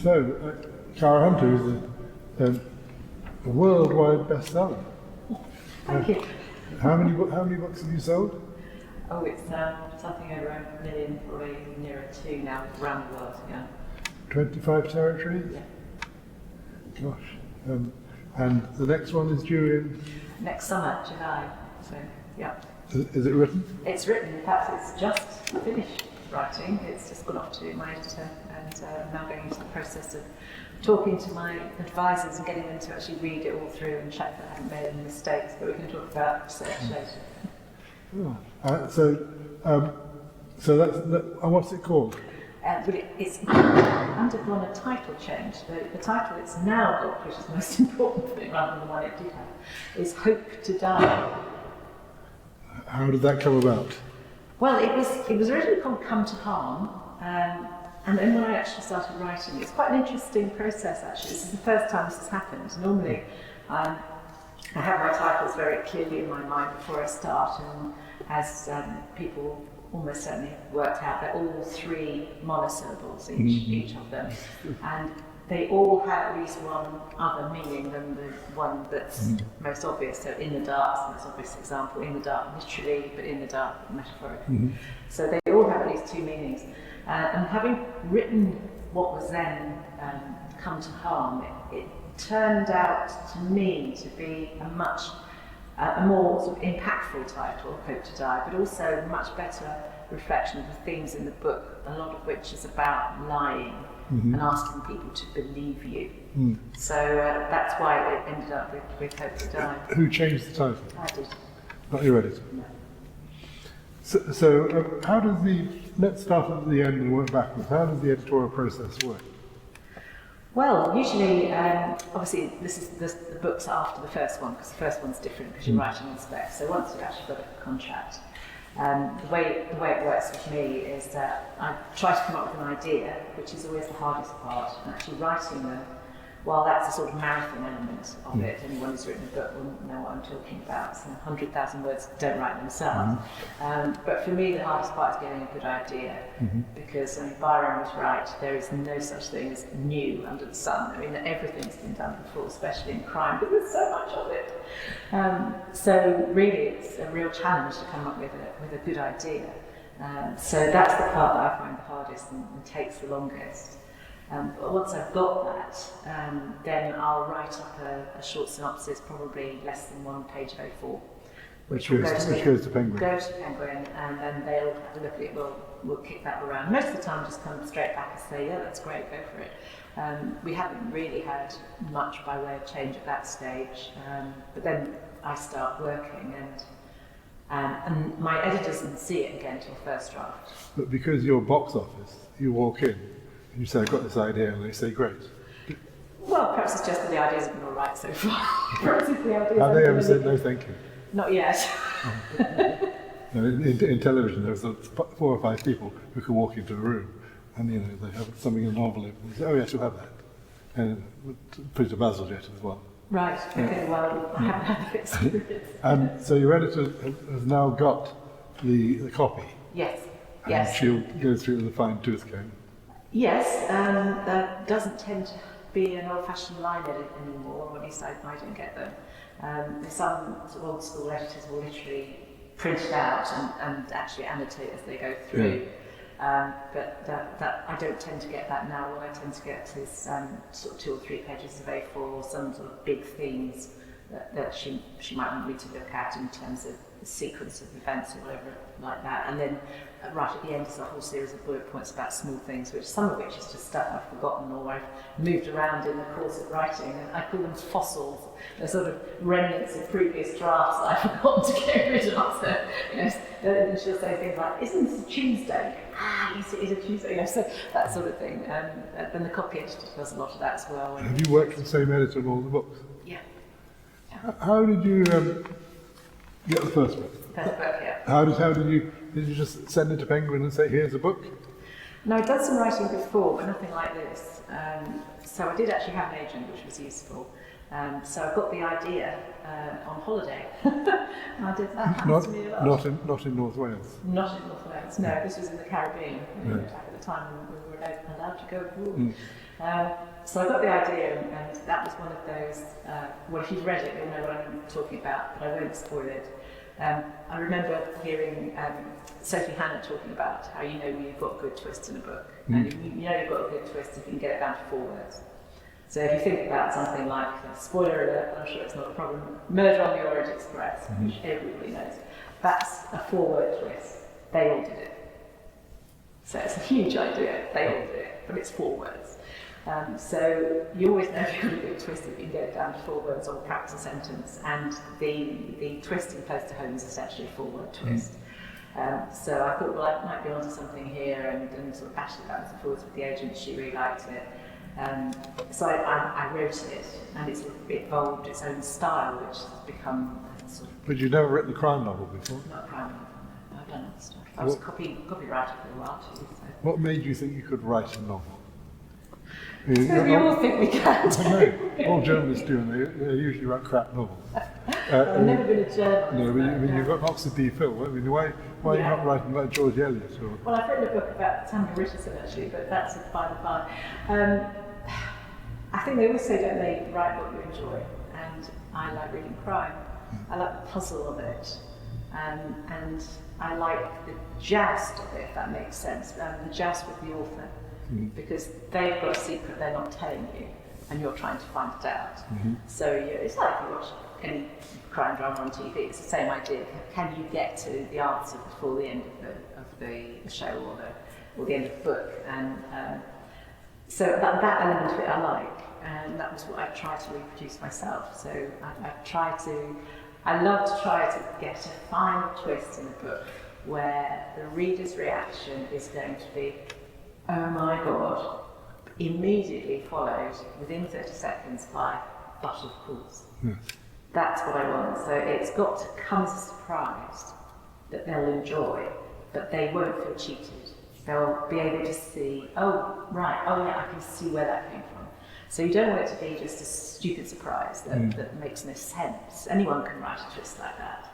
So, Cara Hunter is a worldwide bestseller. Thank you. How many books have you sold? Oh, it's something over 1 million, probably nearer 2 now, around the world, yeah. 25 territories? Yeah. Gosh. And the next one is due in? Next summer, July, so, yeah. Is it written? It's written, in fact, it's just finished writing. It's just gone off to my editor, and I'm now going into the process of talking to my advisors and getting them to actually read it all through and check that I haven't made any mistakes, but we can talk about research later. Oh. So that's and what's it called? But it's undergone a title change. The title it's now got, which is the most important thing rather than the one it did have, is Hope to Die. How did that come about? Well, it was originally called Come to Harm, and then when I actually started writing, it's quite an interesting process actually. This is the first time this has happened. Normally, I have my titles very clearly in my mind before I start, and as people almost certainly worked out, they're all 3 monosyllables each of them, and they all have at least one other meaning than the one that's most obvious. So in the dark is the most obvious example, in the dark literally, but in the dark metaphorically. So they all have at least 2 meanings. And having written what was then Come to Harm, it turned out to me to be a more sort of impactful title, Hope to Die, but also a much better reflection of the themes in the book, a lot of which is about lying and asking people to believe you. So that's why it ended up with Hope to Die. Who changed the title? I did. Not your editor? No. So how does let's start at the end and work backwards. How does the editorial process work? Well, usually, obviously, the book's after the first one, because the first one's different because you're writing on spec. So once you've actually got a contract, the way it works with me is that I try to come up with an idea, which is always the hardest part, and actually writing them. While that's a sort of marathon element of it, anyone who's written a book will know what I'm talking about. So 100,000 words don't write themselves. But for me, the hardest part is getting a good idea, because Byron was right. There is no such thing as new under the sun. I mean, everything's been done before, especially in crime, but there's so much of it. So really, it's a real challenge to come up with a good idea. So that's the part that I find the hardest and takes the longest. But once I've got that, then I'll write up a short synopsis, probably less than 1 page of A4, which goes to Penguin. Go to Penguin, and then they'll have a look at it. We'll kick that around. Most of the time, just come straight back and say, yeah, that's great, go for it. We haven't really had much by way of change at that stage, but then I start working, and my editor doesn't see it again till first draft. But because you're box office, you walk in and you say, I've got this idea, and they say, great. Well, perhaps it's just that the ideas have been all right so far. Perhaps it's the ideas. Have they ever said no, thank you? Not yet. No, in television, there's 4 or 5 people who can walk into a room, and they have something in an envelope, and they say, oh yes, you'll have that, and put it to Bazalgette as well. Right. Okay. Well, I haven't had that experience. And so your editor has now got the copy. Yes. And Yes. she'll go through with a fine-tooth comb. Yes. There doesn't tend to be an old-fashioned line edit anymore, or at least I don't get them. There's some sort of old-school editors will literally print it out and actually annotate as they go through. Yeah. But that I don't tend to get that now. What I tend to get is sort of 2 or 3 pages of A4, or some sort of big themes that she might want me to look at in terms of the sequence of events or whatever like that. And then right at the end is a whole series of bullet points about small things, some of which is just stuff I've forgotten or I've moved around in the course of writing. And I call them fossils. They're sort of remnants of previous drafts that I've forgotten to get rid of. So, then she'll say things like, isn't this a Tuesday? Yes, it is a Tuesday. So that sort of thing. And the copy editor does a lot of that as well. Have you worked with the same editor on all the books? Yeah. How did you get the first book? First book, yeah. How did you just send it to Penguin and say, here's a book? No, I'd done some writing before, but nothing like this. So I did actually have an agent, which was useful. So I got the idea on holiday. I did that. Happened to me a lot. Not in North Wales. Not in North Wales. No, this was in the Caribbean. Right. Back at the time when we were allowed to go abroad. So I got the idea, and that was one of those. Well, if you've read it, you'll know what I'm talking about, but I won't spoil it. I remember hearing Sophie Hannah talking about how you know you've got a good twist in a book, and you know you've got a good twist if you can get it down to 4 words. So if you think about something like, spoiler alert, I'm sure it's not a problem, Murder on the Orient Express, which everybody knows, that's a 4-word twist. They all did it. So it's a huge idea, they all did it, but it's 4 words. So you always know you've got a good twist if you can get it down to 4 words or perhaps a sentence, and the twist in Close to Home is essentially a 4-word twist. So I thought, well, I might be onto something here, and sort of bashed it backwards and forwards with the agent. She really liked it. So I wrote it, and it's evolved its own style, which has become sort of... But you'd never written a crime novel before? Not a crime novel, no. I've done other stuff. I was a copywriter for a while too. So. What made you think you could write a novel? We all think we can. I know. All journalists do, and they usually write crap novels. I've never been a journalist. No, but you've got Oxford D. Phil. I mean, why are you not writing about George Eliot? Or? Well, I've written a book about Samuel Richardson actually, but that's by the by. I think they always say, don't they, write what you enjoy, and I like reading crime. I like the puzzle of it, and I like the joust of it, if that makes sense, the joust with the author, because they've got a secret they're not telling you, and you're trying to find it out. So it's like you watch any crime drama on TV, it's the same idea. Can you get to the answer before the end of the show or the end of the book? And so that element of it I like, and that was what I tried to reproduce myself. So I love to try to get a final twist in a book where the reader's reaction is going to be, oh my God, immediately followed within 30 seconds by, but of course. Yes. That's what I want. So it's got to come as a surprise that they'll enjoy, but they won't feel cheated. They'll be able to see, oh, right, oh yeah, I can see where that came from. So you don't want it to be just a stupid surprise that makes no sense. Anyone can write a twist like that.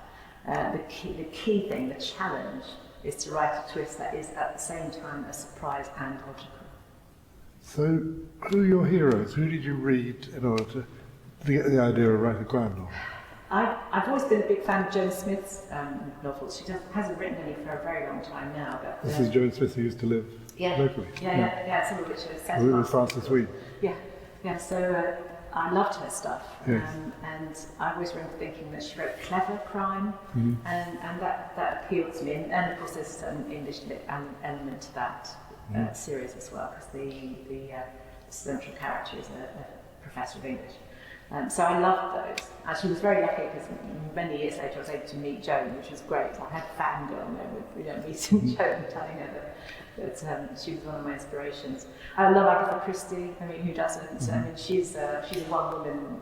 The key thing, the challenge, is to write a twist that is at the same time a surprise and logical. So, who are your heroes? Who did you read in order to get the idea of writing a crime novel? I've always been a big fan of Joan Smith's novels. She hasn't written any for a very long time now. But this is Joan Smith who used to live locally. Yeah, some of which are set with Francis Weed. Yeah. So I loved her stuff, yes. and I always remember thinking that she wrote clever crime, and that appealed to me. And of course, there's a certain English element to that series as well, because the central character is a professor of English. So I loved those. And she was very lucky because many years later I was able to meet Joan, which was great. I had a fangirl moment, meeting Joan and telling her that she was one of my inspirations. I love Agatha Christie. I mean, who doesn't? I mean, she's a one-woman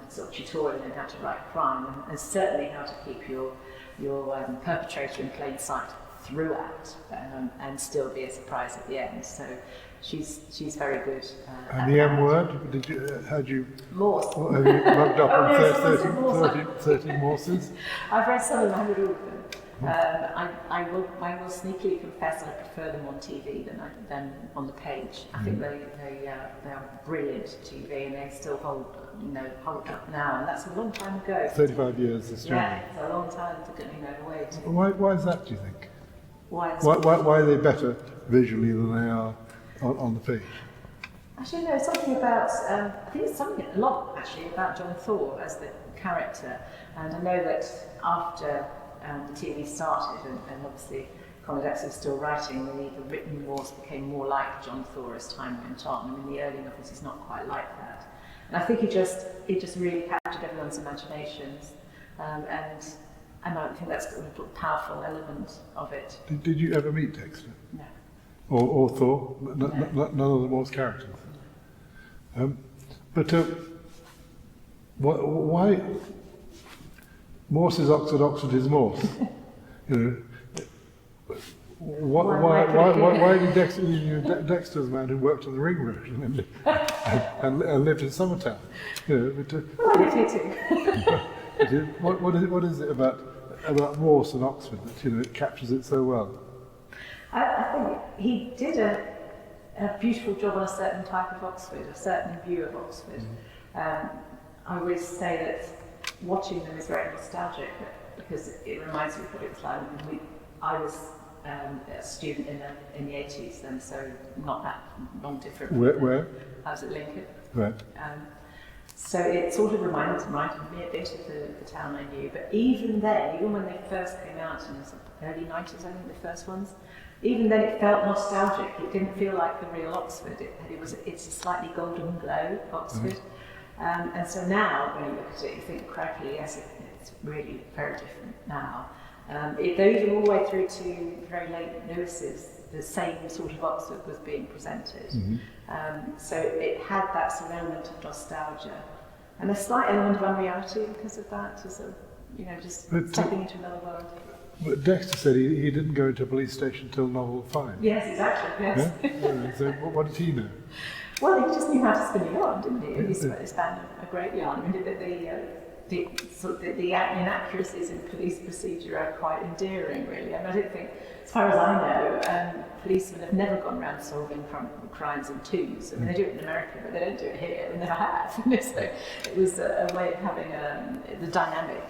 sort of tutorial in how to write crime, and certainly how to keep your perpetrator in plain sight throughout, and still be a surprise at the end. So she's very good. And the M word? Had you Morse? Have you rubbed up on 30 Morses? I've read some of them. I haven't read all of them. I will sneakily confess I prefer them on TV than on the page. I think they are brilliant TV, and they still hold up now, and that's a long time ago. 35 years this journey. Yeah, it's a long time to wait. Why is that, do you think? Why are they better visually than they are on the page? Actually, no, something about, I think it's a lot actually about John Thor as the character, and I know that after the TV started, and obviously Conrad X was still writing, the written wars became more like John Thor as time went on. I mean, the early novels is not quite like that. And I think it just really captured everyone's imaginations, and I think that's a powerful element of it. Did you ever meet Dexter? No. Or Thor? None of the Morse characters. But why Morse is Oxford, Oxford is Morse? Why did Dexter? Dexter's a man who worked on the ring road and lived in Summertown. Well, I live here too. What is it about Morse and Oxford that it captures it so well? I think he did a beautiful job on a certain type of Oxford, a certain view of Oxford. I always say that watching them is very nostalgic because it reminds me of what it was like when I was a student in the 80s, and so not that long different. Where? I was at Lincoln. Right. So it sort of reminded me a bit of the town I knew. But even then, even when they first came out in the early 90s, I think the first ones, even then it felt nostalgic. It didn't feel like the real Oxford. It's a slightly golden glow Oxford. And so now, when you look at it, you think, crikey, yes, it's really very different now. Even all the way through to very late Lewis's, the same sort of Oxford was being presented. So it had that sort of element of nostalgia and a slight element of unreality because of that, just stepping into another world. But Dexter said he didn't go into a police station till novel 5. Yes, exactly, yes. Yeah? So what did he know? Well, he just knew how to spin a yarn, didn't he? He span a great yarn. I mean, the inaccuracies in police procedure are quite endearing, really. I mean, I don't think, as far as I know, policemen have never gone around solving crimes in twos. I mean, they do it in America, but they don't do it here. They never have. So it was a way of having the dynamic,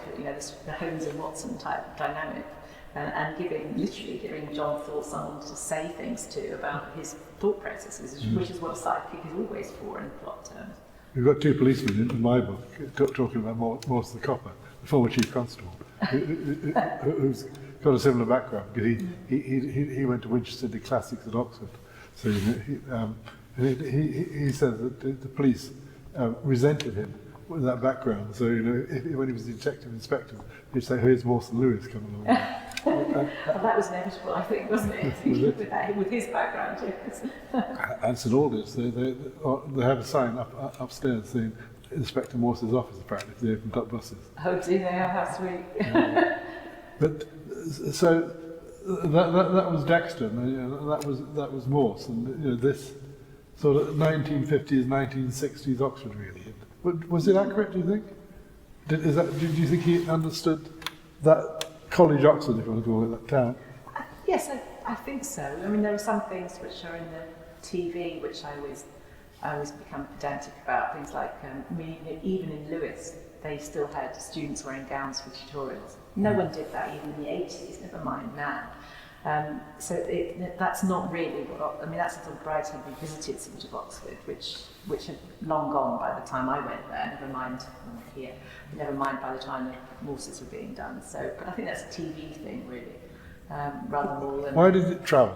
the Holmes and Watson type dynamic, and literally giving John Thor someone to say things to about his thought processes, which is what a sidekick is always for in plot terms. We've got 2 policemen in my book talking about Morse the Copper, the former chief constable, who's got a similar background because he went to Winchester, did classics at Oxford. So he said that the police resented him with that background. So when he was a detective inspector, he'd say, "Here's Morse and Lewis coming along." Well, that was inevitable, I think, wasn't it? with his background, yes. And St Aldous, they have a sign upstairs saying Inspector Morse's office, apparently, if they opened up buses. Oh, do they? How sweet. But so that was Dexter, that was Morse, and this sort of 1950s, 1960s Oxford, really. Was it accurate, do you think? Do you think he understood that college Oxford, if you want to call it that town? Yes, I think so. I mean, there are some things which are in the TV which I always become pedantic about. Things like, even in Lewis, they still had students wearing gowns for tutorials. No one did that even in the 80s, never mind now. So that's not really what, that's a sort of Brighton revisited sort of Oxford, which had long gone by the time I went there, never mind by the time the Morses were being done. So, but I think that's a TV thing, really, rather more than... Why did it travel?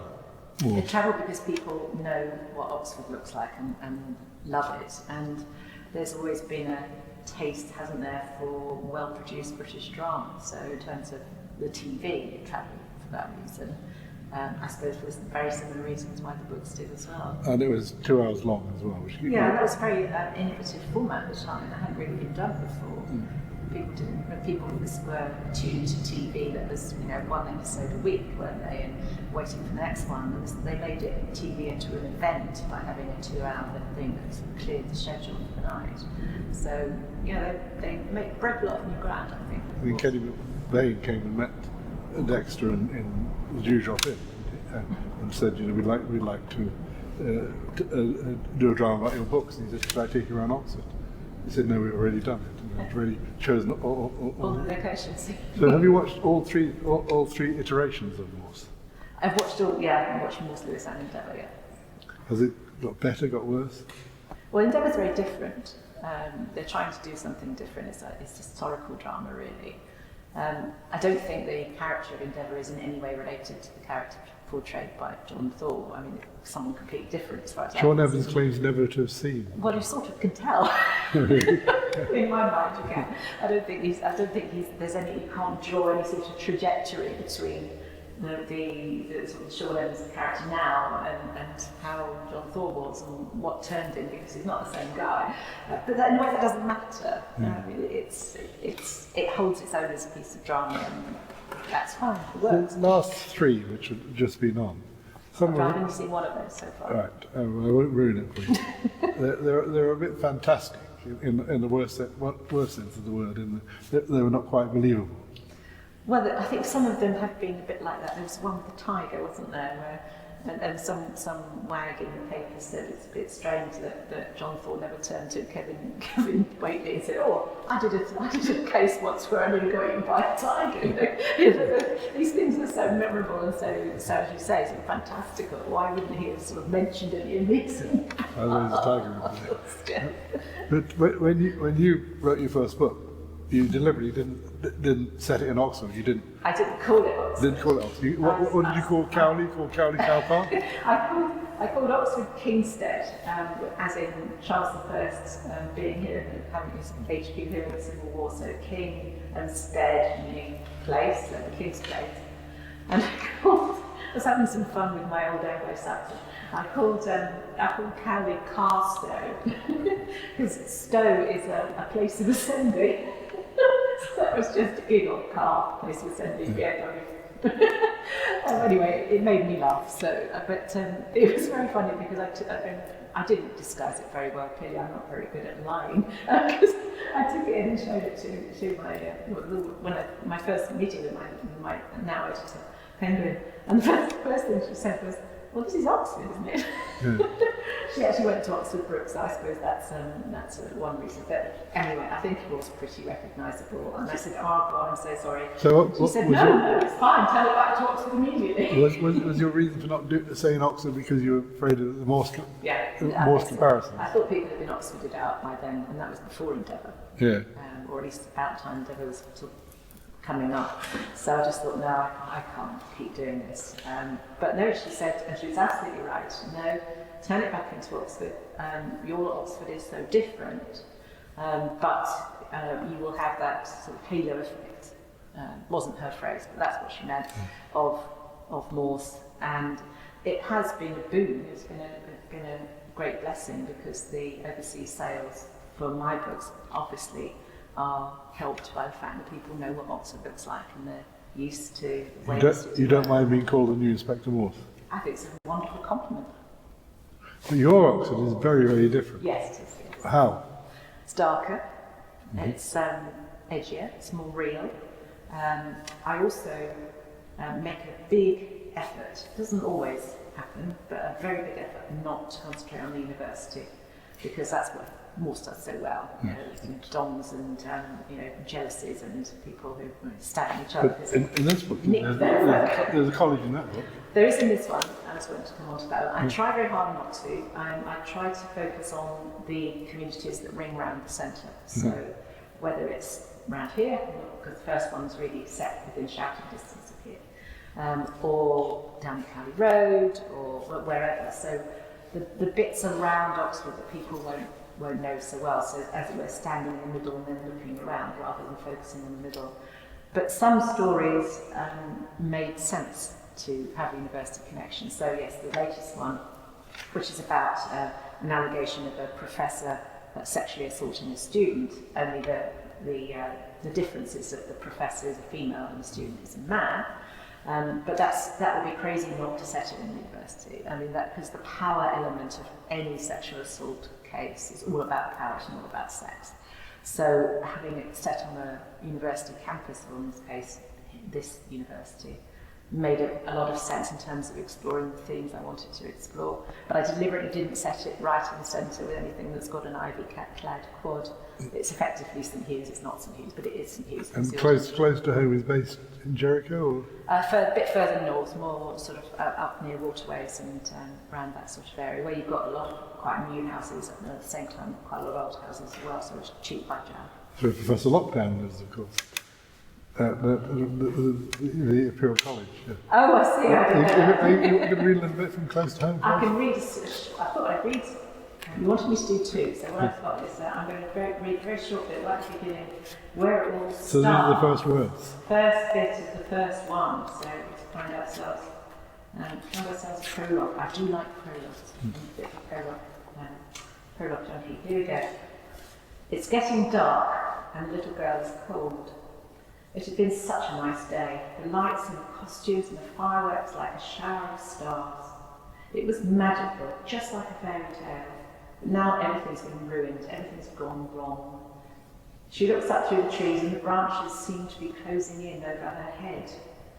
It travelled because people know what Oxford looks like and love it. And there's always been a taste, hasn't there, for well-produced British drama. So in terms of the TV, it travelled for that reason. I suppose for very similar reasons why the books did as well. And it was 2 hours long as well. That was a very innovative format at the time. That hadn't really been done before. People were tuned to TV that was, one episode a week, weren't they, and waiting for the next one. They made TV into an event by having a 2-hour thing that sort of cleared the schedule for the night. So, they broke a lot of new ground, I think. I mean, Kenny McBain came and met Dexter in the Dewdrop Inn and said, we'd like to do a drama about your books. And he said, should I take you around Oxford? He said, no, we've already done it. And we've already chosen all the locations. So have you watched all three iterations of Morse? I've watched I've watched Morse, Lewis and Endeavour, yeah. Has it got better, got worse? Well, Endeavour's very different. They're trying to do something different. It's historical drama, really. I don't think the character of Endeavour is in any way related to the character portrayed by John Thor. I mean, it's someone completely different as far as Sean Evans claims never to have seen. Well, you sort of can tell. In my mind, you can. I don't think you can't draw any sort of trajectory between the sort of Sean Evans character now and how John Thor was and what turned him, because he's not the same guy. But in a way that doesn't matter. I mean, it holds its own as a piece of drama. That's fine, it The works. last three, which have just been on, some I've of only seen one of those so far. right, I won't ruin it for you. They're a bit fantastic in the worst sense of the word. They were not quite believable. Well, I think some of them have been a bit like that. There was one with the tiger, wasn't there? And some wag in the paper said it's a bit strange that John Thorne never turned to Kevin Whately and said, "Oh, I did a case once where I nearly got eaten by a tiger." These things are so memorable and so as you say, sort of fantastical. Why wouldn't he have sort of mentioned any of these? I know there's a tiger in there. But when you wrote your first book, you deliberately didn't set it in Oxford. You didn't. I didn't call it Oxford. Didn't call it Oxford. What did you call Cowley? Called Cowley Cow Park? I called Oxford Kingstead, as in Charles I being here and having his HQ here in the Civil War. So King and Stead meaning place, so the King's Place. And I was having some fun with my old Anglo-Saxon. I called Cowley Carstow because Stowe is a place of assembly. So it was just a giggle, car, place of assembly, anyway, it made me laugh. So, but it was very funny because I didn't disguise it very well. Clearly, I'm not very good at lying. Because I took it in and showed it to my first meeting with my now editor, Penguin, and the first thing she said was, "Well, this is Oxford, isn't it?" Yeah. She actually went to Oxford Brook, so I suppose that's one reason. But anyway, I think it was pretty recognisable. And I said, "Oh God, I'm so sorry." So she said, "No, it's fine. Tell it back to Oxford immediately." Was your reason for not saying Oxford because you were afraid of the Morse comparison? I thought people had been Oxforded out by then, and that was before Endeavour. Yeah. Or at least about time Endeavour was sort of coming up. So I just thought, no, I can't keep doing this. But no, she said, and she was absolutely right, no, turn it back into Oxford. Your Oxford is so different, but you will have that sort of halo effect. Wasn't her phrase, but that's what she meant, of Morse. And it has been a boon, it's been a great blessing because the overseas sales for my books, obviously, are helped by the fact that people know what Oxford looks like and they're used to the way you don't mind being called a new Inspector Morse? I think it's a wonderful compliment. But your Oxford is very, very different. Yes, it is. Yes. How? It's darker, it's edgier, it's more real. I also make a big effort, it doesn't always happen, but a very big effort not to concentrate on the university because that's what Morse does so well, dons and jealousies and people who stab each other. But in this book, there's a college in that book. There is in this one, I was going to come on to that one. I try very hard not to. I try to focus on the communities that ring around the centre. So whether it's around here, because the first one's really set within shouting distance of here, or down the Cowley Road, or wherever. So the bits around Oxford that people won't know so well, so as it were standing in the middle and then looking around rather than focusing on the middle. But some stories made sense to have a university connection. So yes, the latest one, which is about an allegation of a professor sexually assaulting a student, only the difference is that the professor is a female and the student is a man. But that would be crazy not to set it in university. I mean, because the power element of any sexual assault case is all about power and all about sex. So having it set on a university campus, or in this case, this university, made a lot of sense in terms of exploring the themes I wanted to explore. But I deliberately didn't set it right in the centre with anything that's got an ivy-clad quad. It's effectively St Hugh's, it's not St Hugh's, but it is St Hugh's. And close to home is based in Jericho? Or? A bit further north, more sort of up near waterways and around that sort of area, where you've got a lot of quite new houses and at the same time quite a lot of old houses as well, so it's cheap by jam. So Professor Lockdown lives, of course. The Imperial College. Yeah. Oh, I see. Are you going to read a little bit from close to home? I can read. I thought I'd read. You wanted me to do two, so what I've got is I'm going to read a very short bit right at the beginning, where it all starts. So these are the first words. First bit is the first one. So to find ourselves a prologue. I do like prologues. Prologue junkie. Here we go. It's getting dark, and the little girl is cold. It had been such a nice day. The lights and the costumes and the fireworks like a shower of stars. It was magical, just like a fairy tale. But now everything's been ruined, everything's gone wrong. She looks up through the trees and the branches seem to be closing in over her head.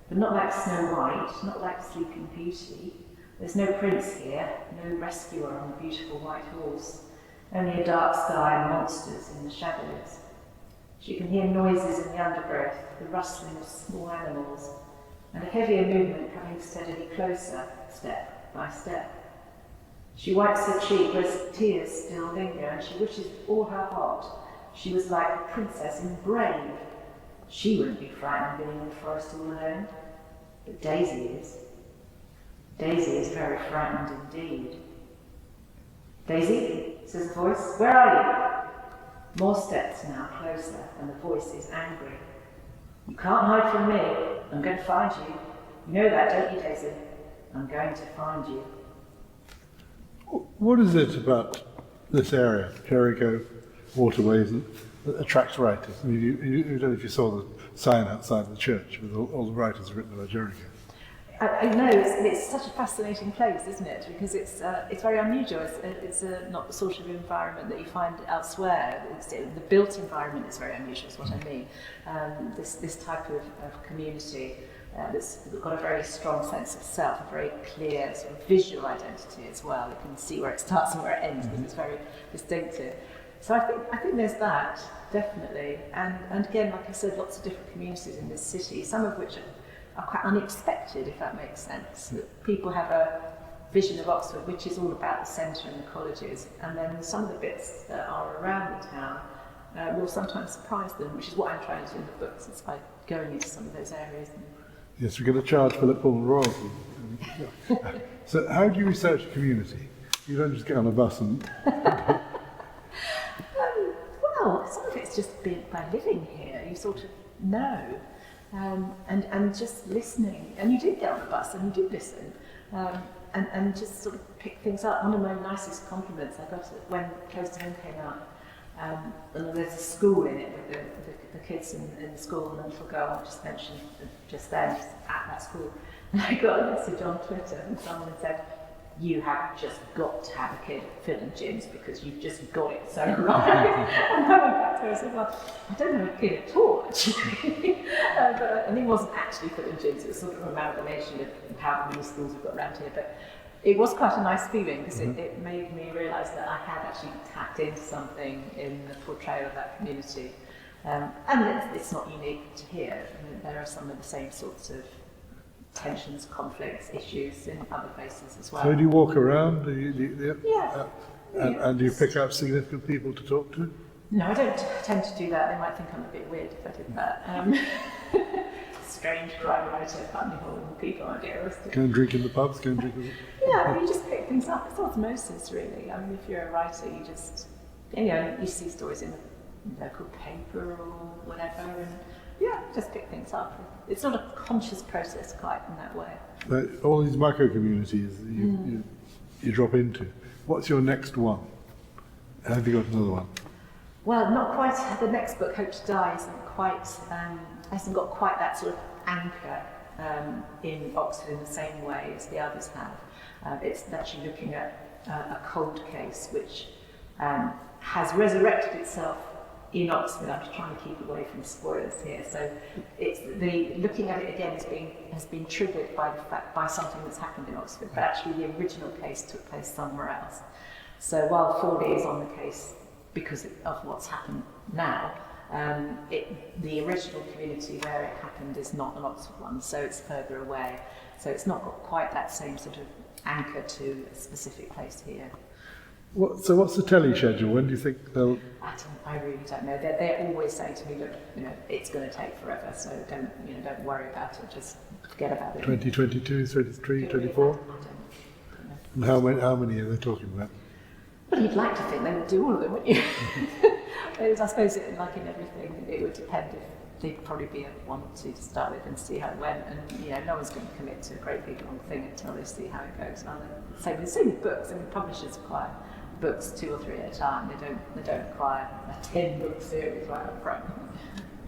But not like Snow White, not like Sleeping Beauty. There's no prince here, no rescuer on a beautiful white horse. Only a dark sky and monsters in the shadows. She can hear noises in the undergrowth, the rustling of small animals, and a heavier movement coming steadily closer, step by step. She wipes her cheek where tears still linger, and she wishes with all her heart she was like the princess in Brave. She wouldn't be frightened being in the forest all alone. But Daisy is. Daisy is very frightened indeed. "Daisy," says the voice, "where are you?" More steps now, closer, and the voice is angry. "You can't hide from me. I'm going to find you. You know that, don't you, Daisy? I'm going to find you." What is it about this area, Jericho, waterways, that attracts writers? I mean, you don't know if you saw the sign outside the church with all the writers written about Jericho. I know, it's such a fascinating place, isn't it? Because it's very unusual. It's not the sort of environment that you find elsewhere. The built environment is very unusual, is what I mean. This type of community that's got a very strong sense of self, a very clear sort of visual identity as well. You can see where it starts and where it ends, because it's very distinctive. So I think there's that, definitely. And again, like I said, lots of different communities in this city, some of which are quite unexpected, if that makes sense. People have a vision of Oxford which is all about the centre and the colleges, and then some of the bits that are around the town will sometimes surprise them, which is what I'm trying to do in the books. It's by going into some of those areas. Yes, we're going to charge Philip Paul royalty. So how do you research a community? You don't just get on a bus and... Well, some of it's just by living here. You sort of know. And just listening, and you did get on the bus and you did listen, and just sort of pick things up. One of my nicest compliments I got when Close to Home came out, and there's a school in it with the kids in the school, and a little girl I just mentioned just then, just at that school, and I got a message on Twitter and someone had said, "You have just got to have a kid at Phil and Jim's because you've just got it so right." And I went back to her and said, "Well, I don't have a kid at all, actually." And it wasn't actually Phil and Jim's, it was sort of an amalgamation of how many schools we've got around here. But it was quite a nice feeling because it made me realise that I had actually tapped into something in the portrayal of that community. And it's not unique to here. I mean, there are some of the same sorts of tensions, conflicts, issues in other places as well. So do you walk around? Yeah. And do you pick up significant people to talk to? No, I don't tend to do that. They might think I'm a bit weird if I did that. Strange crime writer, funny horrible people, I guess. Go and drink in the pubs, go and drink in the... Yeah, you just pick things up. It's osmosis, really. I mean, if you're a writer, you just, you see stories in the local paper or whatever, and just pick things up. It's not a conscious process quite in that way. But all these micro communities you drop into. What's your next one? Have you got another one? Well, not quite. The next book, Hope to Die, hasn't got quite that sort of anchor in Oxford in the same way as the others have. It's actually looking at a cold case which has resurrected itself in Oxford. I'm just trying to keep away from spoilers here. So it's looking at it again has been triggered by something that's happened in Oxford, but actually the original case took place somewhere else. So while Forley is on the case because of what's happened now, the original community where it happened is not an Oxford one, so it's further away. So it's not got quite that same sort of anchor to a specific place here. So what's the telly schedule? When do you think they'll... I really don't know. They're always saying to me, look, it's going to take forever, so don't worry about it, just forget about it. 2022, 23, 24? I don't know. And how many are they talking about? Well, you'd like to think they would do all of them, wouldn't you? I suppose, like in everything, it would depend if there'd probably be one or two to start with and see how it went. And no one's going to commit to a great big long thing until they see how it goes. Same with books. I mean, publishers acquire books 2 or 3 at a time. They don't acquire a 10-book series right up front.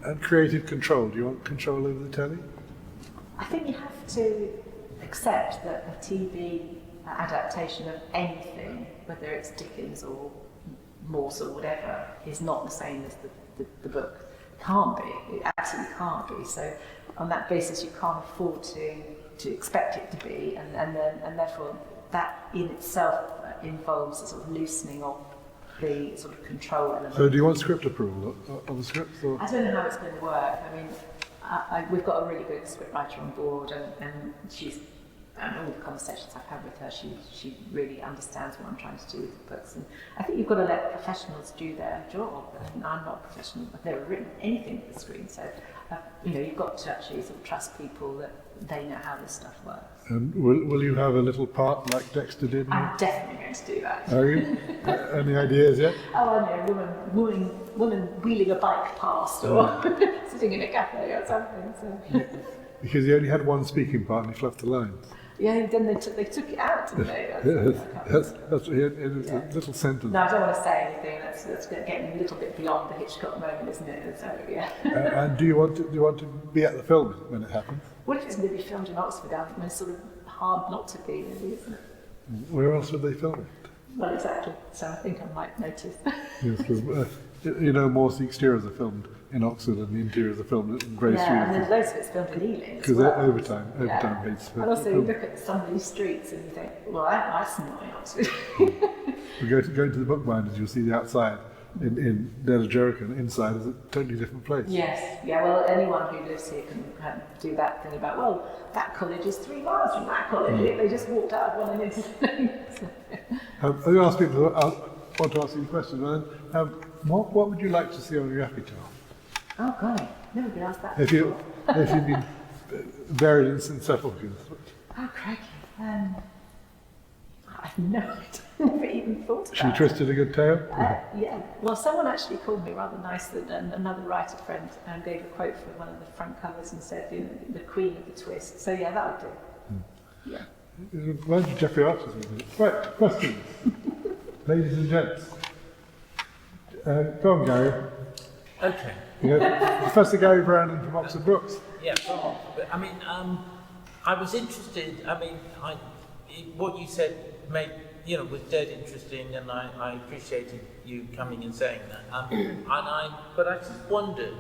And creative control. Do you want control over the telly? I think you have to accept that a TV adaptation of anything, whether it's Dickens or Morse or whatever, is not the same as the book. Can't be. It absolutely can't be. So on that basis, you can't afford to expect it to be, and therefore that in itself involves a sort of loosening of the sort of control element. So do you want script approval of the scripts? Or? I don't know how it's going to work. I mean, we've got a really good scriptwriter on board, and she's, and all the conversations I've had with her, she really understands what I'm trying to do with the books. And I think you've got to let professionals do their job. And I'm not a professional. I've never written anything for the screen, so you've got to actually sort of trust people that they know how this stuff works. And will you have a little part like Dexter did? I'm definitely going to do that. Are you? Any ideas yet? Oh, I know, woman wheeling a bike past, or sitting in a cafe or something. So. Because you only had one speaking part and he fluffed the lines. Yeah, then they took it out, didn't they? That's a little sentence. No, I don't want to say anything. That's getting a little bit beyond the Hitchcock moment, isn't it? So yeah. And do you want to be at the film when it happens? Well, if it's going to be filmed in Oxford, it's sort of hard not to be, really, isn't it? Where else would they film it? Well, exactly. So I think I might notice. Yes, because most the exteriors are filmed in Oxford and the interiors are filmed in Grey Street. Yeah, and there's loads of it's filmed in Ealing. Because overtime hates. And also you look at some of these streets and you think, well, that's not in Oxford. We go to the bookbinders, you'll see the outside in Jericho, and inside is a totally different place. Yes, yeah, well, anyone who lives here can do that thing about, well, that college is 3 miles from that college. They just walked out of one and into I'm going to ask people, I want to ask you a question. What would you like to see on your epitaph? Oh, God, never been asked that If you've been buried in St Sepulchre. Oh, crikey. I've never even thought about She twisted a good tale? Yeah. Well, someone actually called me rather nice, another writer friend, and gave a quote for one of the front covers and said, the queen of the twist. So, yeah, that would do. Yeah. Reminds me of Jeffrey Archer's movie. Right, questions? Ladies and gents. Go on, Gary. Okay. Professor Gary Brandon from Oxford Brookes. Yeah, go on. But, I mean, I was interested, what you said was dead interesting, and I appreciated you coming and saying that. But I just wondered,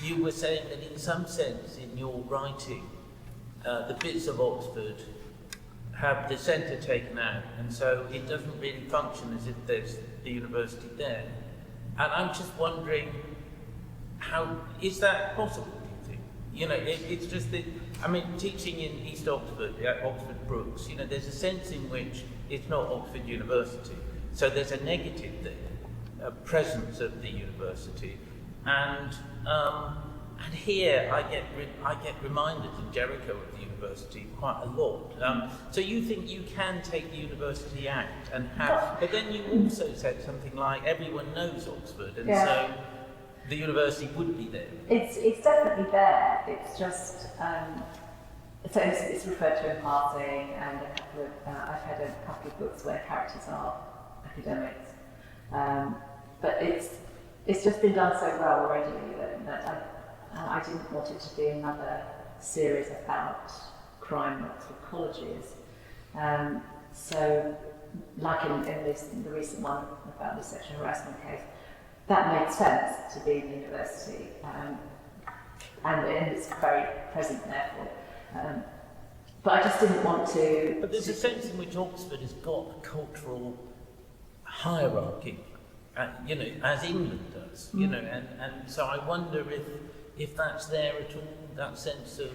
you were saying that in some sense in your writing, the bits of Oxford have the centre taken out, and so it doesn't really function as if there's the university there. And I'm just wondering, how is that possible, do you think? It's just that, teaching in East Oxford, at Oxford Brookes, there's a sense in which it's not Oxford University. So there's a negative there, a presence of the university. And here I get reminded in Jericho of the university quite a lot. So you think you can take the university out and have, but then you also said something like everyone knows Oxford, and so the university would be there. It's definitely there. It's just so it's referred to in passing, and a couple of I've had a couple of books where characters are academics, but it's just been done so well already that I didn't want it to be another series about crime at Oxford colleges. So, like in the recent one about the sexual harassment case, that made sense to be in the university, and it's very present therefore. But I just didn't want to. But there's a sense in which Oxford has got a cultural hierarchy, as England does, and so I wonder if that's there at all, that sense of.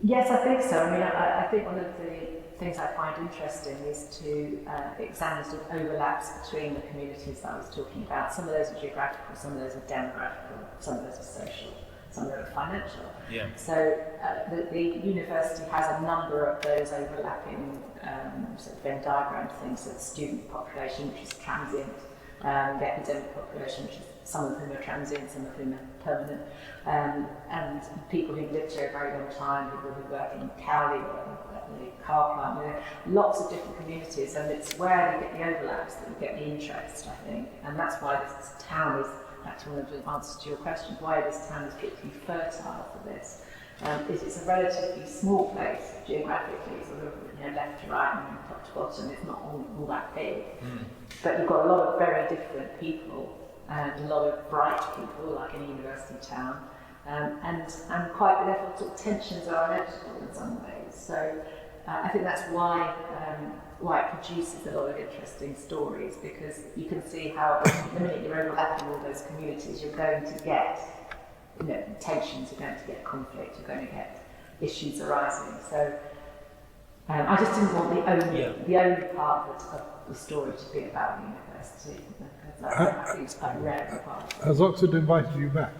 Yes, I think so. I think one of the things I find interesting is to examine sort of overlaps between the communities that I was talking about. Some of those are geographical, some of those are demographical, some of those are social, some of those are financial. Yeah. So the university has a number of those overlapping sort of Venn diagram things. So the student population, which is transient, the academic population, which is some of whom are transient, some of whom are permanent, and people who've lived here a very long time, people who work in Cowley or the car plant, lots of different communities, and it's where you get the overlaps that you get the interest, I think, and that's why this town is back to one of the answers to your question, why this town is particularly fertile for this, is it's a relatively small place geographically, sort of left to right and top to bottom. It's not all that big, but you've got a lot of very different people and a lot of bright people, like in a university town, and quite therefore sort of tensions are inevitable in some ways. So I think that's why it produces a lot of interesting stories, because you can see how the minute you're overlapping all those communities, you're going to get tensions, you're going to get conflict, you're going to get issues arising. So I just didn't want the only part of the story to be about the university, because I think it's quite rare part. Has Oxford invited you back?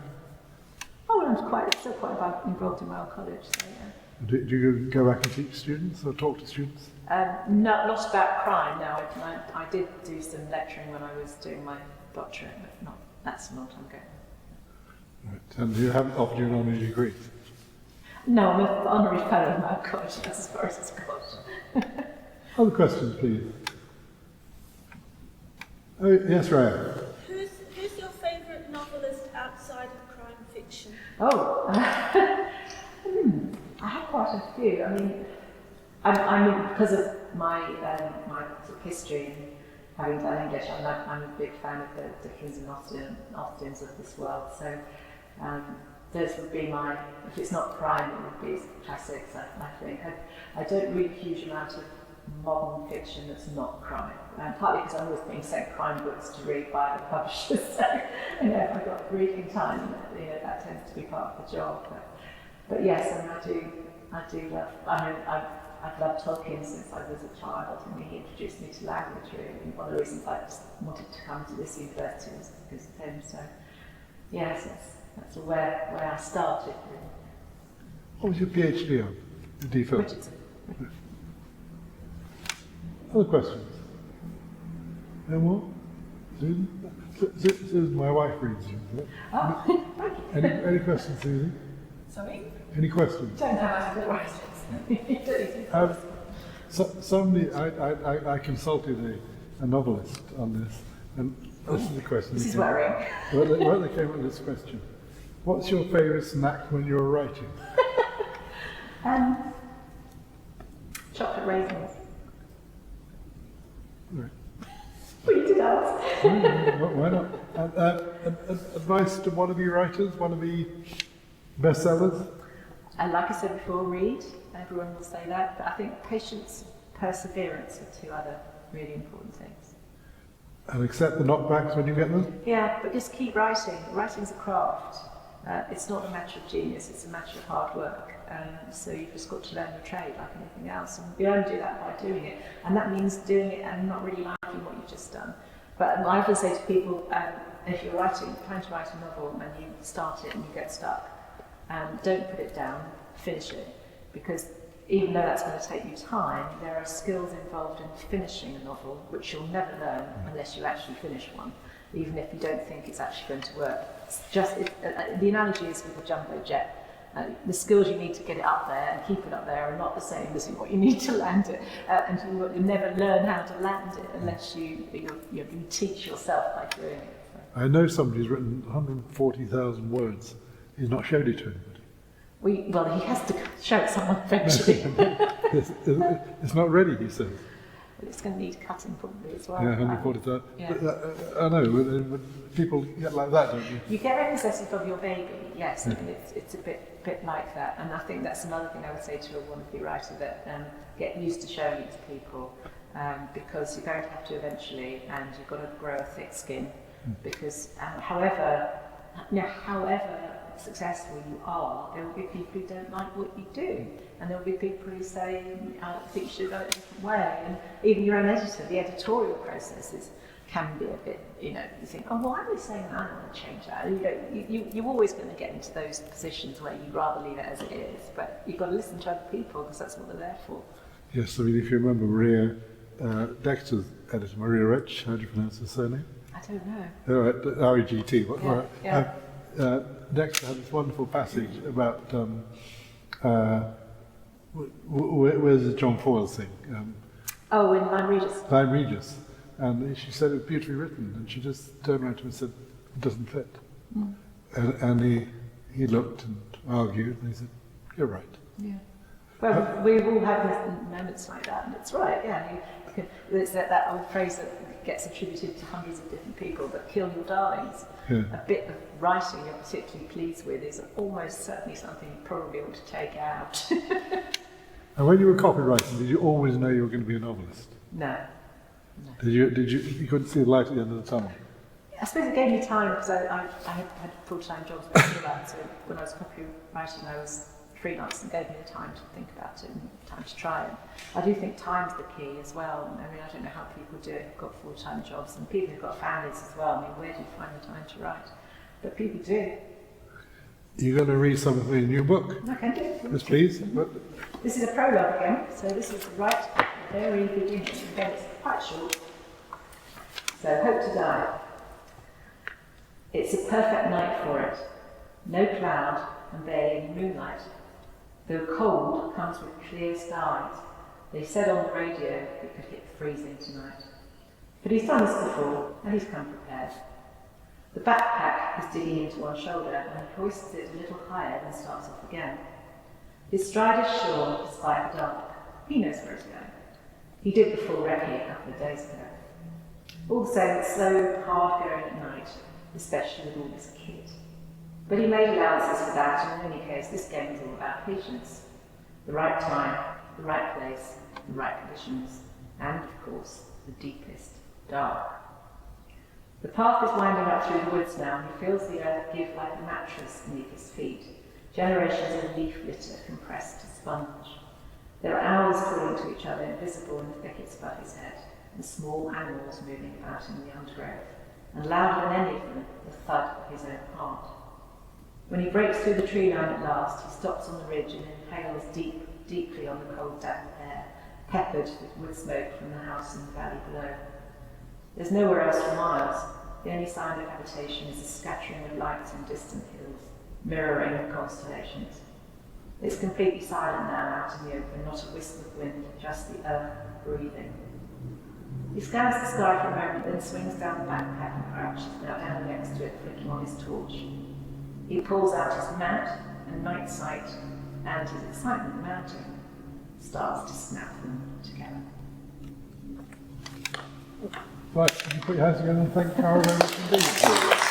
Oh, well, I'm still quite involved in my old college, so yeah. Do you go back and teach students or talk to students? Not about crime, no. I did do some lecturing when I was doing my doctorate, but that's a long time ago. Right. And you haven't offered you an honorary degree? No, I'm an honorary fellow of my college, that's as far as it's got. Other questions, please? Oh, yes, Raya. Who's your favourite novelist outside of crime fiction? Oh, I have quite a few. I mean, I'm because of my sort of history and having done English, I'm a big fan of the Dickens and Austins of this world. So those would be if it's not crime, it would be classics, I think. I don't read a huge amount of modern fiction that's not crime, partly because I'm always being sent crime books to read by the publishers, so if I've got reading time, that tends to be part of the job. But yes, and I do love, I've loved Tolkien since I was a child, and he introduced me to language really, and one of the reasons I just wanted to come to this university was because of him, so yes, that's where I started really. What was your PhD on? The DPhil? Richardson. Other questions? No more? Susan? Susan, my wife reads you. Oh, thank you. Any questions, Susan? Sorry? Any questions? Don't have to write it. Somebody, I consulted a novelist on this, and this is the question. This is worrying. Well, they came up with this question. What's your favourite snack when you're writing? Chocolate raisins. Right. Well, you did ask. Why not? Advice to wannabe writers, wannabe bestsellers? And like I said before, read. Everyone will say that. But I think patience, perseverance are two other really important things. And accept the knockbacks when you get them? Yeah, but just keep writing. Writing's a craft. It's not a matter of genius, it's a matter of hard work. So you've just got to learn your trade like anything else. And you only do that by doing it. And that means doing it and not really liking what you've just done. But I often say to people, if you're trying to write a novel and you start it and you get stuck, don't put it down, finish it. Because even though that's going to take you time, there are skills involved in finishing a novel which you'll never learn unless you actually finish one, even if you don't think it's actually going to work. The analogy is with a jumbo jet. The skills you need to get it up there and keep it up there are not the same as what you need to land it, and you'll never learn how to land it unless you teach yourself by doing it. So. I know somebody who's written 140,000 words. He's not showed it to anybody. Well, he has to show it someone eventually. It's not ready, he says. But it's going to need cutting probably as well. Yeah, 140,000. Yeah. I know, people get like that, don't you? You get very possessive of your baby, yes, and it's a bit like that. And I think that's another thing I would say to a wannabe writer, that get used to showing it to people, because you're going to have to eventually, and you've got to grow a thick skin, because however successful you are, there will be people who don't like what you do, and there will be people who say, I think you should have done it a different way. And even your own editor, the editorial processes can be a bit, you think, oh, why are they saying that? I don't want to change that. You're always going to get into those positions where you'd rather leave it as it is, but you've got to listen to other people because that's what they're there for. Yes, I mean, if you remember Maria Dexter's editor, Maria Rich, how do you pronounce her surname? I don't know. All right, R-E-G-T. Yeah. Dexter had this wonderful passage about where's the John Foyle's thing? In Lyme Regis. Lyme Regis. And she said it was beautifully written, and she just turned around to him and said, It doesn't fit. And he looked and argued, and he said, "You're right." Yeah. Well, we all have moments like that, and it's right, yeah. There's that old phrase that gets attributed to hundreds of different people, but kill your darlings. Yeah. A bit of writing you're particularly pleased with is almost certainly something you probably ought to take out. And when you were copywriting, did you always know you were going to be a novelist? No. Did you couldn't see the light at the end of the tunnel? I suppose it gave me time because I had full-time jobs before that, so when I was copywriting I was freelance and gave me the time to think about it and time to try it. I do think time's the key as well. I mean, I don't know how people do it who've got full-time jobs and people who've got families as well. I mean, where do you find the time to write? But people do. You're going to read some of your new book? I can do. Yes, please. This is a prologue again, so this is right at the very beginning. Again, it's quite short. So, hope to die. It's a perfect night for it. No cloud and barely any moonlight. Though cold comes with clear skies. They said on the radio it could hit freezing tonight. But he's done this before, and he's come prepared. The backpack is digging into one shoulder, and he hoists it a little higher and starts off again. His stride is sure, despite the dark. He knows where he's going. He did the full recce a couple of days ago. All the same, it's slow, hard going at night, especially with all this kit. But he made allowances for that, and in any case, this game is all about patience. The right time, the right place, the right conditions, and, of course, the deepest dark. The path is winding up through the woods now, and he feels the earth give like a mattress beneath his feet. Generations of leaf litter compressed to sponge. There are owls calling to each other, invisible in the thickets above his head, and small animals moving about in the undergrowth, and louder than any of them, the thud of his own heart. When he breaks through the tree line at last, he stops on the ridge and inhales deeply on the cold, damp air, peppered with wood smoke from the house in the valley below. There's nowhere else for miles. The only sign of habitation is a scattering of lights in distant hills, mirroring the constellations. It's completely silent now out in the open, not a wisp of wind, just the earth breathing. He scans the sky for a moment, then swings down the backpack and crouches now down next to it, flicking on his torch. He pulls out his map and night sight, and his excitement mounting, starts to snap them together. Right, can you put your hands together and thank Cara very much indeed.